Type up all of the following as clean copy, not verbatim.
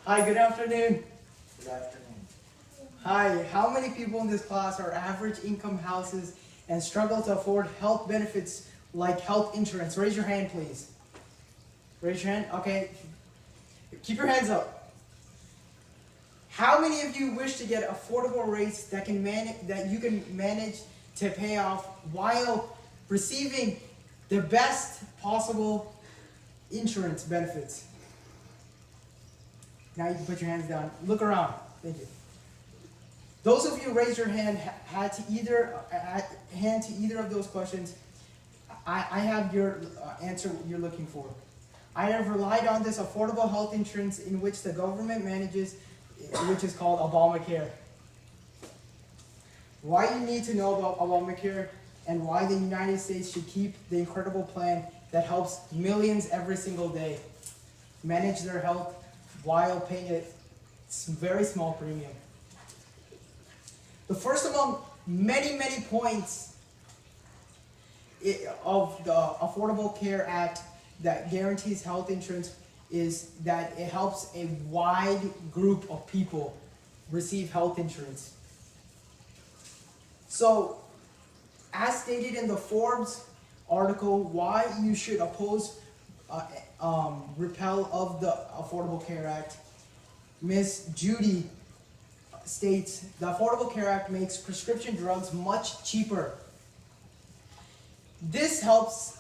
Hi, good afternoon. Good afternoon. Hi, how many people in this class are average income houses and struggle to afford health benefits like health insurance? Raise your hand, please. Raise your hand. Okay. Keep your hands up. How many of you wish to get affordable rates that you can manage to pay off while receiving the best possible insurance benefits? Now you can put your hands down. Look around. Thank you. Those of you who raised your hand hand to either of those questions. I have your answer you're looking for. I have relied on this affordable health insurance in which the government manages, which is called Obamacare. Why you need to know about Obamacare and why the United States should keep the incredible plan that helps millions every single day manage their health while paying a very small premium. The first among many points of the Affordable Care Act that guarantees health insurance is that it helps a wide group of people receive health insurance. So, as stated in the Forbes article, why you should oppose repeal of the Affordable Care Act, Ms. Judy states, the Affordable Care Act makes prescription drugs much cheaper. This helps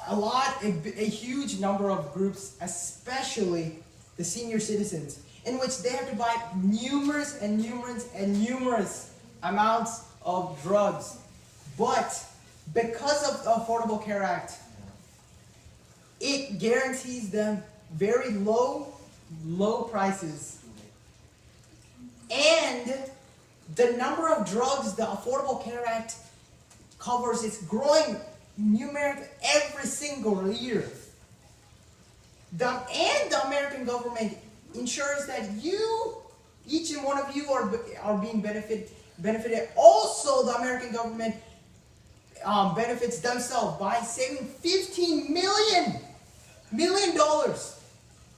a huge number of groups, especially the senior citizens, in which they have to buy numerous amounts of drugs. But because of the Affordable Care Act, it guarantees them very low prices. And the number of drugs the Affordable Care Act covers is growing numerically every single year. The American government ensures that each and one of you are being benefited. Also, the American government benefits themselves by saving $15 million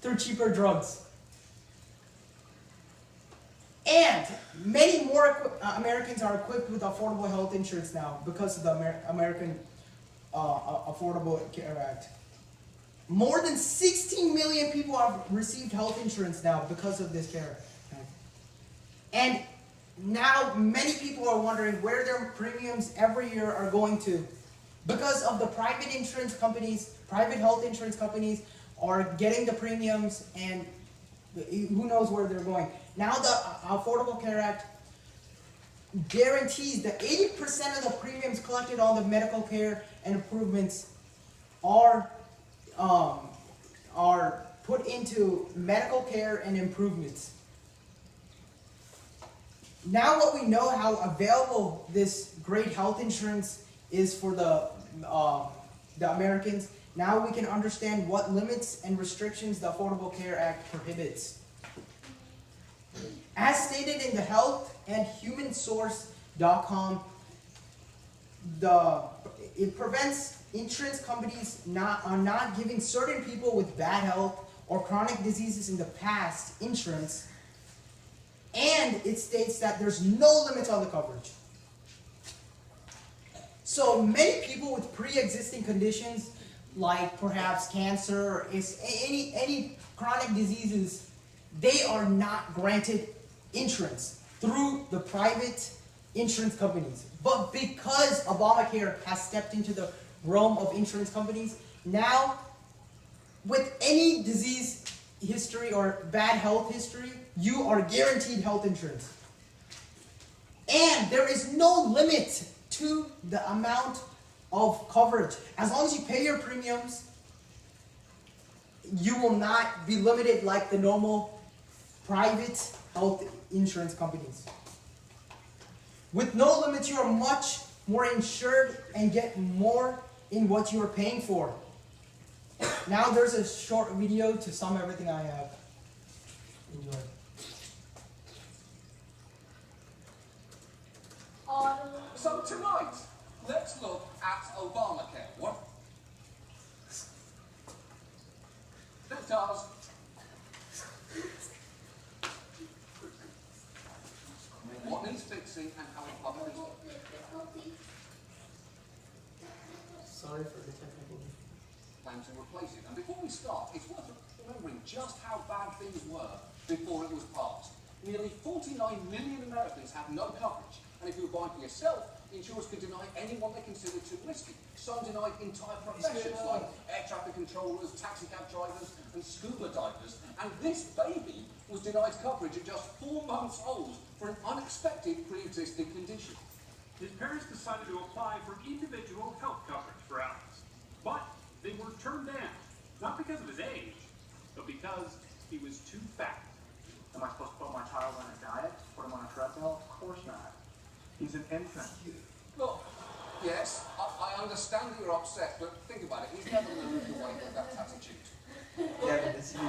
through cheaper drugs. And many more Americans are equipped with affordable health insurance now because of the American Affordable Care Act. More than 16 million people have received health insurance now because of this care. And now many people are wondering where their premiums every year are going to. Because of the private health insurance companies are getting the premiums, and who knows where they're going. Now the Affordable Care Act guarantees that 80% of the premiums collected on the medical care and improvements are put into medical care and improvements. Now that we know how available this great health insurance is for the Americans, now we can understand what limits and restrictions the Affordable Care Act prohibits. As stated in the healthandhumansource.com, it prevents insurance companies not giving certain people with bad health or chronic diseases in the past insurance, and it states that there's no limits on the coverage. So many people with pre-existing conditions, like perhaps cancer or any chronic diseases, they are not granted insurance through the private insurance companies. But because Obamacare has stepped into the realm of insurance companies, now with any disease history or bad health history, you are guaranteed health insurance. And there is no limit to the amount of coverage. As long as you pay your premiums, you will not be limited like the normal private health insurance companies. With no limits, you are much more insured and get more in what you are paying for. Now there's a short video to sum everything I have. Enjoy. So tonight, let's look at Obamacare. What? That does. plan to replace it. And before we start, it's worth remembering just how bad things were before it was passed. Nearly 49 million Americans have no coverage, and if you were buying for yourself, insurers could deny anyone they consider too risky. Some denied entire professions like air traffic controllers, taxi cab drivers, and scuba divers. And this baby was denied coverage at just 4 months old for an unexpected pre-existing condition. His parents decided to apply for individual health coverage for Alex, but they were turned down, not because of his age, but because he was too fat. Am I supposed to put my child on a diet? Put him on a treadmill? Of course not. He's an infant. Look, yes, I understand that you're upset, but think about it. He's never going to move away with that attitude. Yeah, but it's you.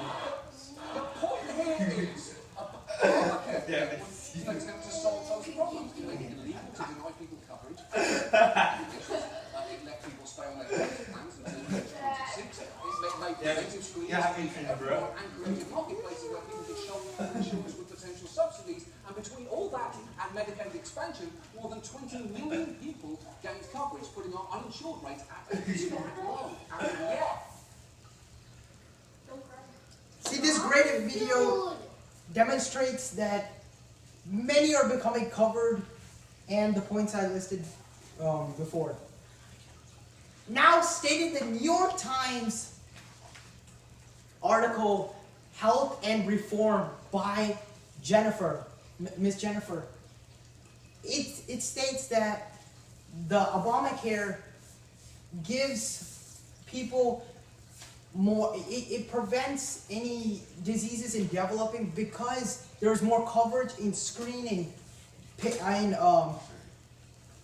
The point here is, Obamacare was an attempt to solve those problems. It made it illegal to deny people coverage. It let people stay on their health plans until age 26. It made preventive screenings everyone and created marketplaces where people could show insurance with potential subsidies. And between all that and Medicaid expansion, more than 20 million people gained coverage, putting our uninsured rate at a historic low. And yet, See, this great video demonstrates that many are becoming covered, and the points I listed before. Now stated in the New York Times article, Health and Reform by Jennifer, Miss Jennifer. It states that the Obamacare gives people more, it prevents any diseases in developing because there's more coverage in screening,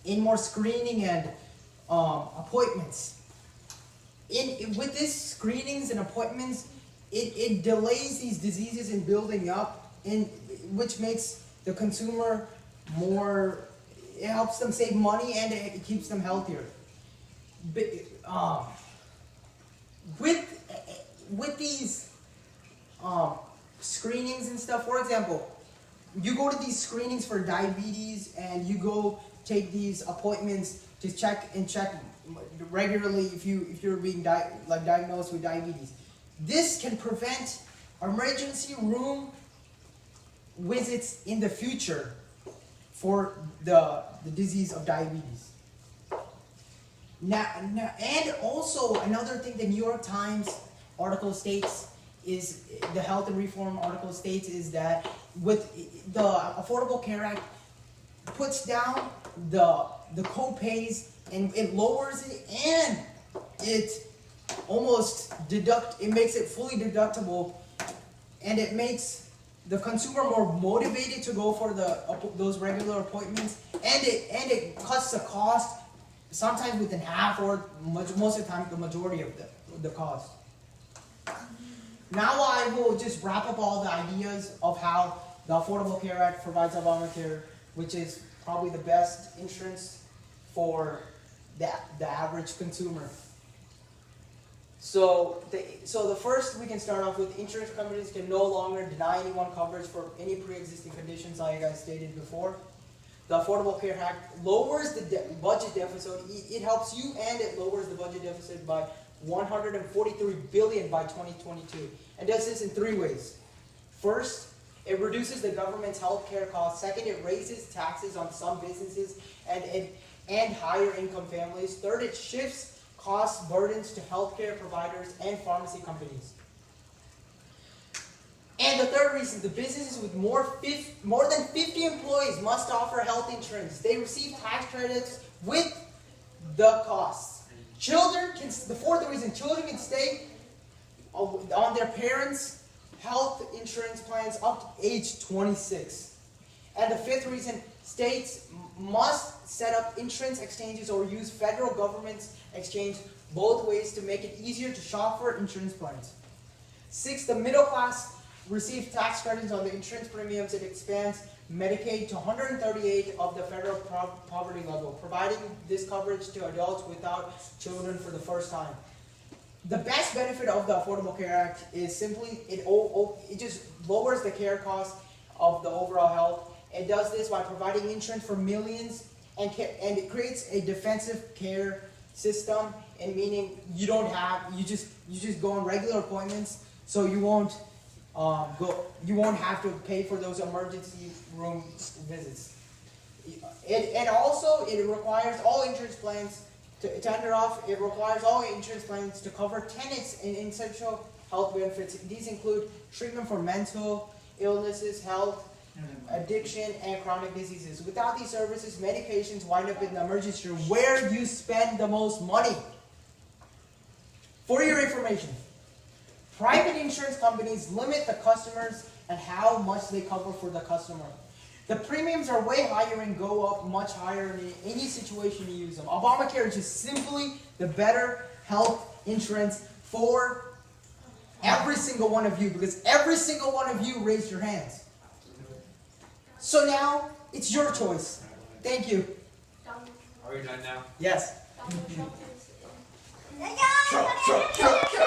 in more screening and appointments. With these screenings and appointments, it delays these diseases in building up, which makes the consumer more, it helps them save money and it keeps them healthier. With these screenings and stuff, for example, you go to these screenings for diabetes and you go take these appointments to check regularly if you're being diagnosed with diabetes. This can prevent emergency room visits in the future for the disease of diabetes. Now, and also another thing the New York Times article states is, the Health and Reform article states, is that with the Affordable Care Act puts down the co-pays and it lowers it, and it makes it fully deductible, and it makes the consumer more motivated to go for those regular appointments, and it cuts the cost sometimes within half, or most of the time the majority of the cost. Now I will just wrap up all the ideas of how the Affordable Care Act provides Obamacare, which is probably the best insurance for the average consumer. So the first, we can start off with: insurance companies can no longer deny anyone coverage for any pre-existing conditions, like I stated before. The Affordable Care Act lowers the budget deficit. It helps you, and it lowers the budget deficit by $143 billion by 2022. And does this in 3 ways. First, it reduces the government's health care costs. Second, it raises taxes on some businesses and higher income families. Third, it shifts cost burdens to healthcare providers and pharmacy companies. And the third reason, the businesses with more than 50 employees must offer health insurance. They receive tax credits with the costs. The fourth reason, children can stay on their parents' health insurance plans up to age 26. And the fifth reason, states must set up insurance exchanges or use federal government's exchange, both ways, to make it easier to shop for insurance plans. Sixth, the middle class receive tax credits on the insurance premiums. It expands Medicaid to 138 of the federal poverty level, providing this coverage to adults without children for the first time. The best benefit of the Affordable Care Act is simply it just lowers the care cost of the overall health. It does this by providing insurance for millions, and it creates a defensive care system. and meaning you just go on regular appointments, so you won't have to pay for those emergency room visits. And also it requires all insurance plans to end it off. It requires all insurance plans to cover tenants and essential health benefits. These include treatment for mental illnesses, health, addiction, and chronic diseases. Without these services, many patients wind up in the emergency room where you spend the most money. For your information, private insurance companies limit the customers and how much they cover for the customer. The premiums are way higher and go up much higher in any situation you use them. Obamacare is just simply the better health insurance for every single one of you, because every single one of you raised your hands. So now, it's your choice. Thank you. Are we done now? Yes. Donald Trump is